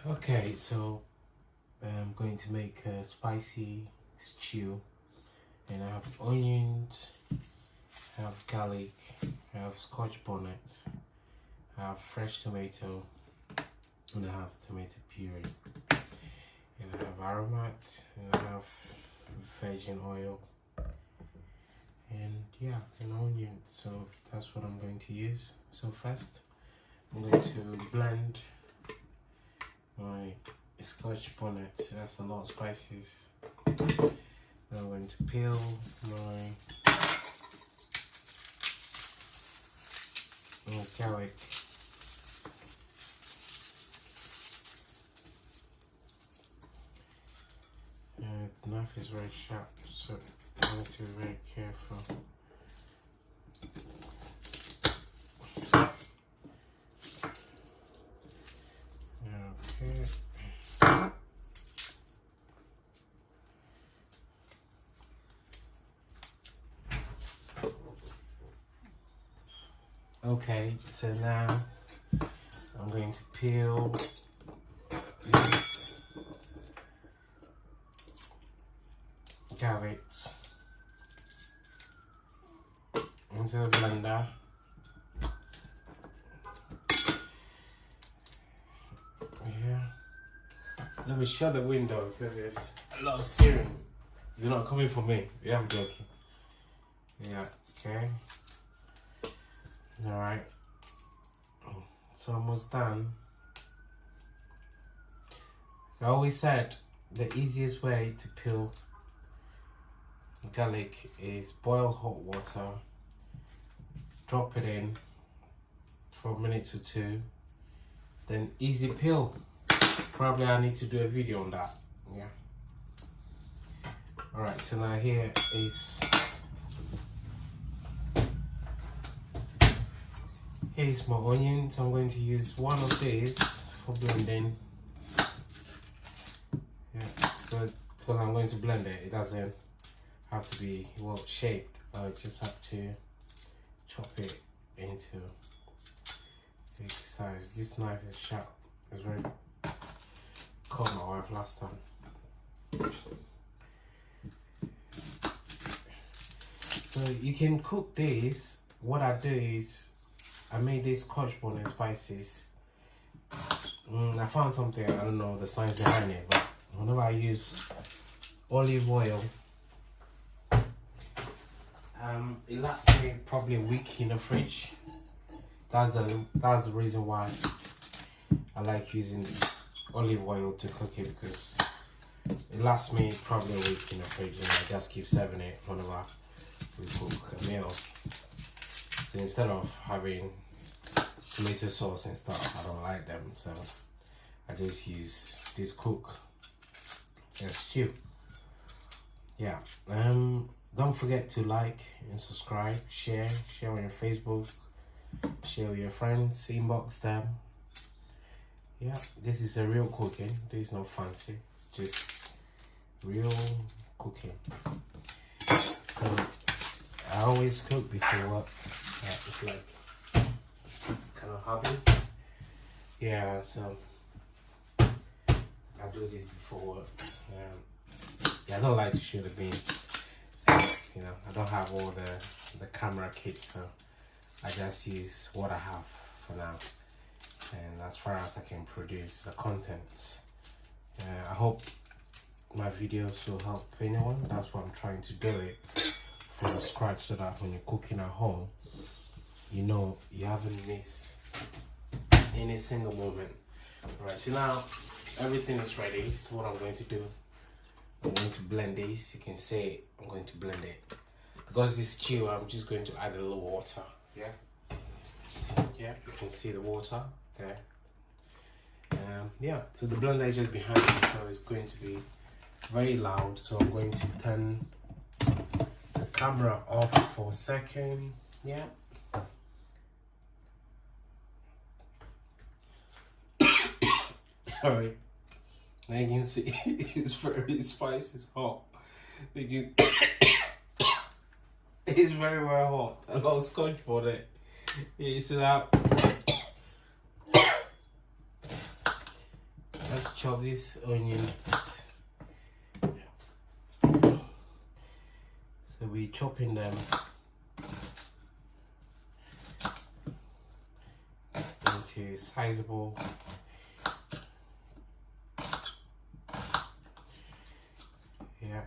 Okay, so I'm going to make a spicy stew, and I have onions, I have garlic, I have scotch bonnet, I have fresh tomato, and I have tomato puree, and I have aromat, and I have virgin oil, and yeah, an onion. So that's what I'm going to use. So first I'm going to blend my scotch bonnet. That's a lot of spices. Now I'm going to peel my garlic. The knife is very sharp, so I need to be very careful. Okay. Okay, so now I'm going to peel these carrots into the blender. Yeah. Let me shut the window because there's a lot of searing. You're not coming for me. Yeah, I'm joking. Yeah, okay. Alright. So almost done. I always said the easiest way to peel garlic is boil hot water, drop it in for a minute or two, then easy peel. Probably I need to do a video on that. Yeah. Alright, so now here is here's my onions. I'm going to use one of these for blending. Yeah, so because I'm going to blend it, it doesn't have to be well shaped. I just have to chop it into big size. This knife is sharp. It's very caught my wife last time. So you can cook this. What I do is I made these scotch bonnet spices. I found something, I don't know the science behind it, but whenever I use olive oil, it lasts me probably a week in the fridge. That's the reason why I like using olive oil to cook it, because it lasts me probably a week in the fridge, and I just keep serving it whenever we cook a meal. So instead of having tomato sauce and stuff, I don't like them, so I just use this cook and stew. Yeah. Don't forget to like and subscribe, share on your Facebook, share with your friends, inbox them. Yeah, this is a real cooking. There's no fancy. It's just real cooking. So I always cook before work. It's like kind of hobby. Yeah, so I do this before work. Yeah, I don't like to shoot a bean. So, you know, I don't have all the camera kit, so I just use what I have for now. And as far as I can produce the contents, I hope my videos will help anyone. That's why I'm trying to do it from scratch, so that when you're cooking at home, you know you haven't missed any single moment. Alright, so now everything is ready. So what I'm going to do, I'm going to blend this. You can see I'm going to blend it. Because it's stew, I'm just going to add a little water. Yeah, you can see the water there. Yeah, so the blender is just behind me, so it's going to be very loud. So I'm going to turn the camera off for a second. Yeah. Sorry. Now you can see it's very spicy, it's hot. It's very hot. A lot of scotch bonnet. Yeah, you see that? let's chop this onion. So we're chopping them into sizable. Yeah.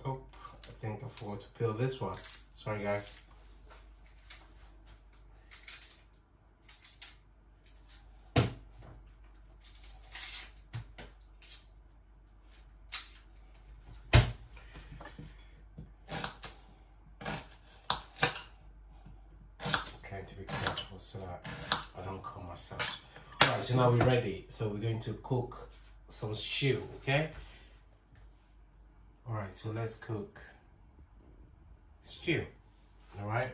Oh, I think I forgot to peel this one. Sorry, guys. Trying to be careful so that I don't cut myself. Alright, so now we're ready. So we're going to cook some stew, okay? Alright, so let's cook stew. Alright,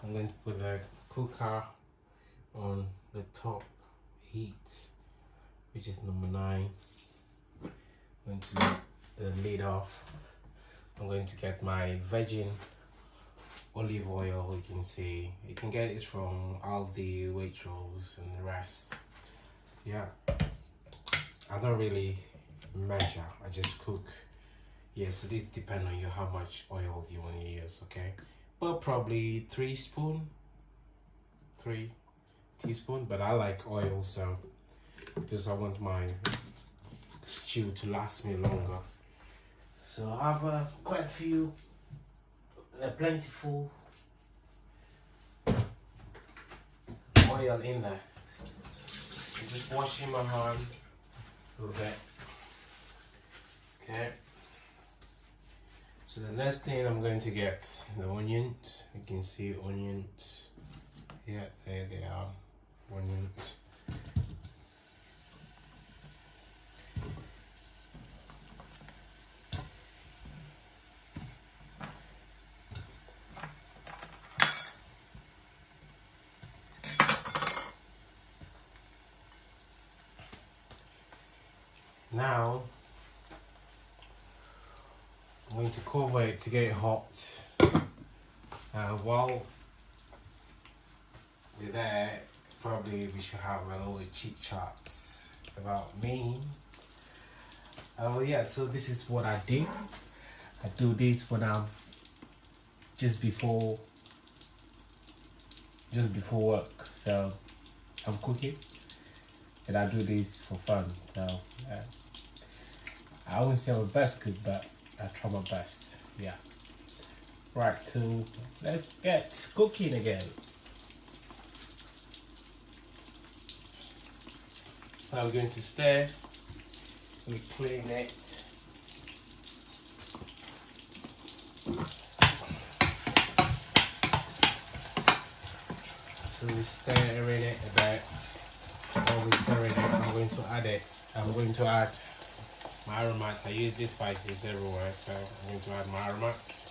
I'm going to put the cooker on the top heat, which is number 9. I'm going to let the lid off. I'm going to get my virgin olive oil. You can see, you can get it from Aldi, Waitrose and the rest. Yeah, I don't really measure, I just cook. Yeah, so this depends on you how much oil you want to use, okay? But probably 3 teaspoons, but I like oil, so because I want my stew to last me longer. So I have quite a few, plentiful oil in there. I'm just washing my hand a little bit. Okay. So the next thing I'm going to get the onions. You can see onions. Yeah, there they are. Onions. Now I'm going to cover it to get it hot. While we're there, probably we should have a little chit chats about me. Yeah, so this is what I do. I do this when I'm just before work. So I'm cooking and I do this for fun. So I wouldn't say I'm a best cook, but I try my best. Yeah. Right, so let's get cooking again. Now we're going to stir. We clean it. So we stirring it a bit. While we stirring it, I'm going to add it. I'm going to add my aromats. I use these spices everywhere, so I'm going to add my aromats.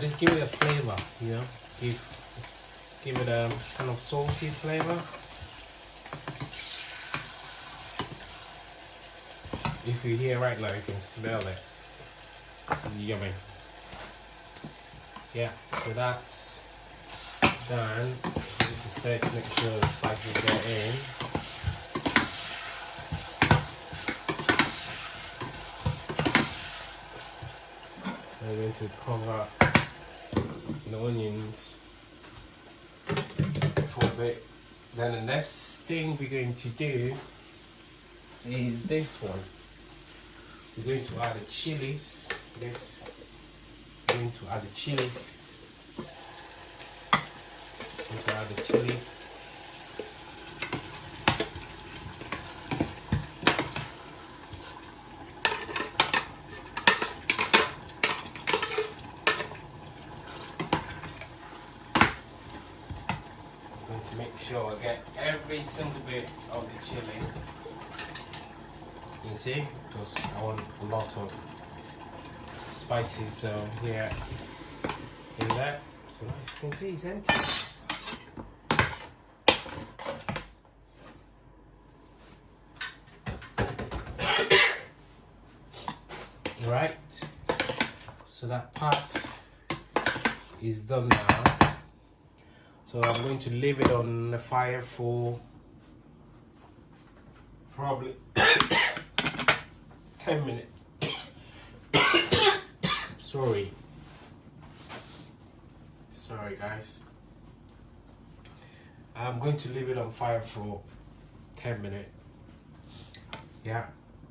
Just give it a flavor, you know. Give it a kind of salty flavor. If you hear right now, you can smell it. Yummy. Yeah, so that's done. You need to stir to make sure the spices get in. I'm going to cover the onions for a bit. Then the next thing we're going to do is this one. We're going to add the chilies. We're going to add the chili. Going to add the chili. To make sure I get every single bit of the chili. You can see, because I want a lot of spices. So here, in there. So as you can see, it's empty. Right. So that part is done now. So I'm going to leave it on the fire for probably 10 minutes. Sorry guys. I'm going to leave it on fire for 10 minutes. Yeah,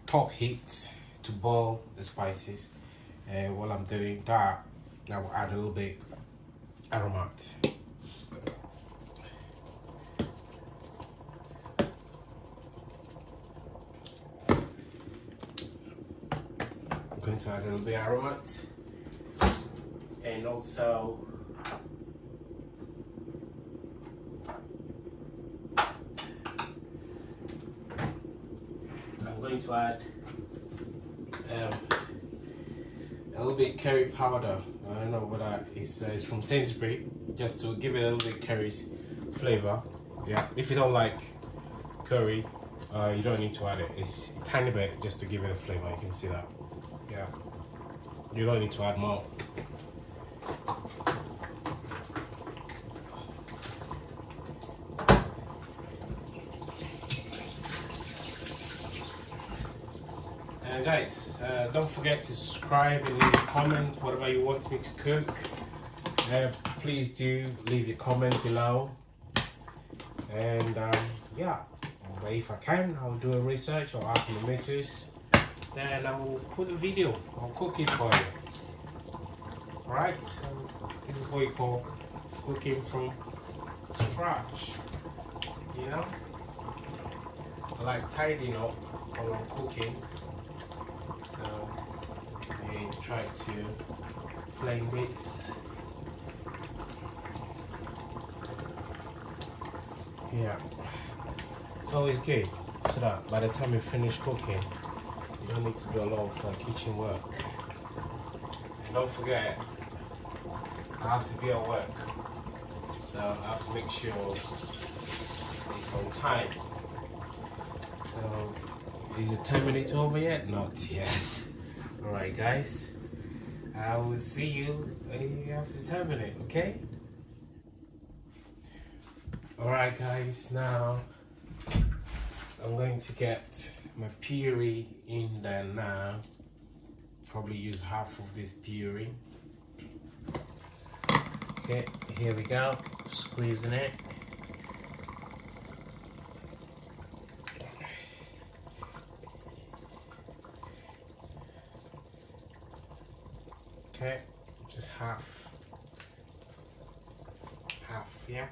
top heat to boil the spices. And while I'm doing that, I will add a little bit aromat. I'm going to add a little bit aromat, and also I'm going to add a little bit curry powder. I don't know what that is. It's from Sainsbury, just to give it a little bit curry's flavor. Yeah, if you don't like curry, you don't need to add it. It's a tiny bit just to give it a flavor. You can see that. Yeah, you don't need to add more. And guys, don't forget to subscribe and leave a comment whatever you want me to cook. Please do leave your comment below. And yeah, but if I can, I'll do a research or ask the missus. Then I will put a video. I'll cook it for you. Alright, this is what you call cooking from scratch. You know, I like tidying up while I'm cooking. So I try to play this. Yeah, it's always good so that by the time you finish cooking, you don't need to do a lot of kitchen work. And don't forget, I have to be at work, so I have to make sure it's on time. So, is it 10 minutes over yet? Not yet. Alright guys, I will see you after 10 minutes, okay? Alright guys, now I'm going to get my puree in there now. Probably use half of this puree. Okay, here we go, squeezing it. Okay, just half, yeah.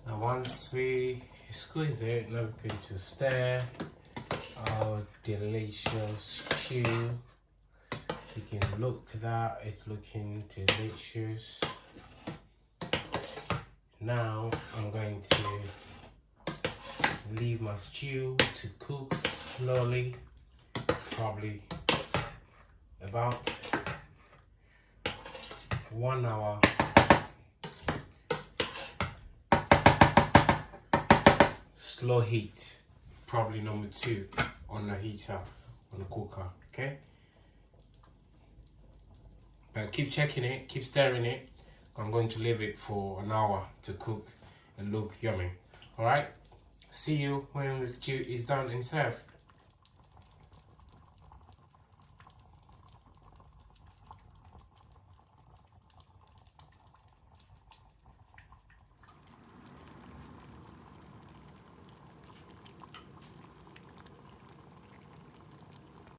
Now once we squeeze it, now we're going to stir our delicious stew. You can look at that, it's looking delicious. Now I'm going to leave my stew to cook slowly, probably about 1 hour. Slow heat, probably number 2 on the heater, on the cooker, okay? But keep checking it, keep stirring it. I'm going to leave it for an hour to cook and look yummy. Alright, see you when the stew is done and served.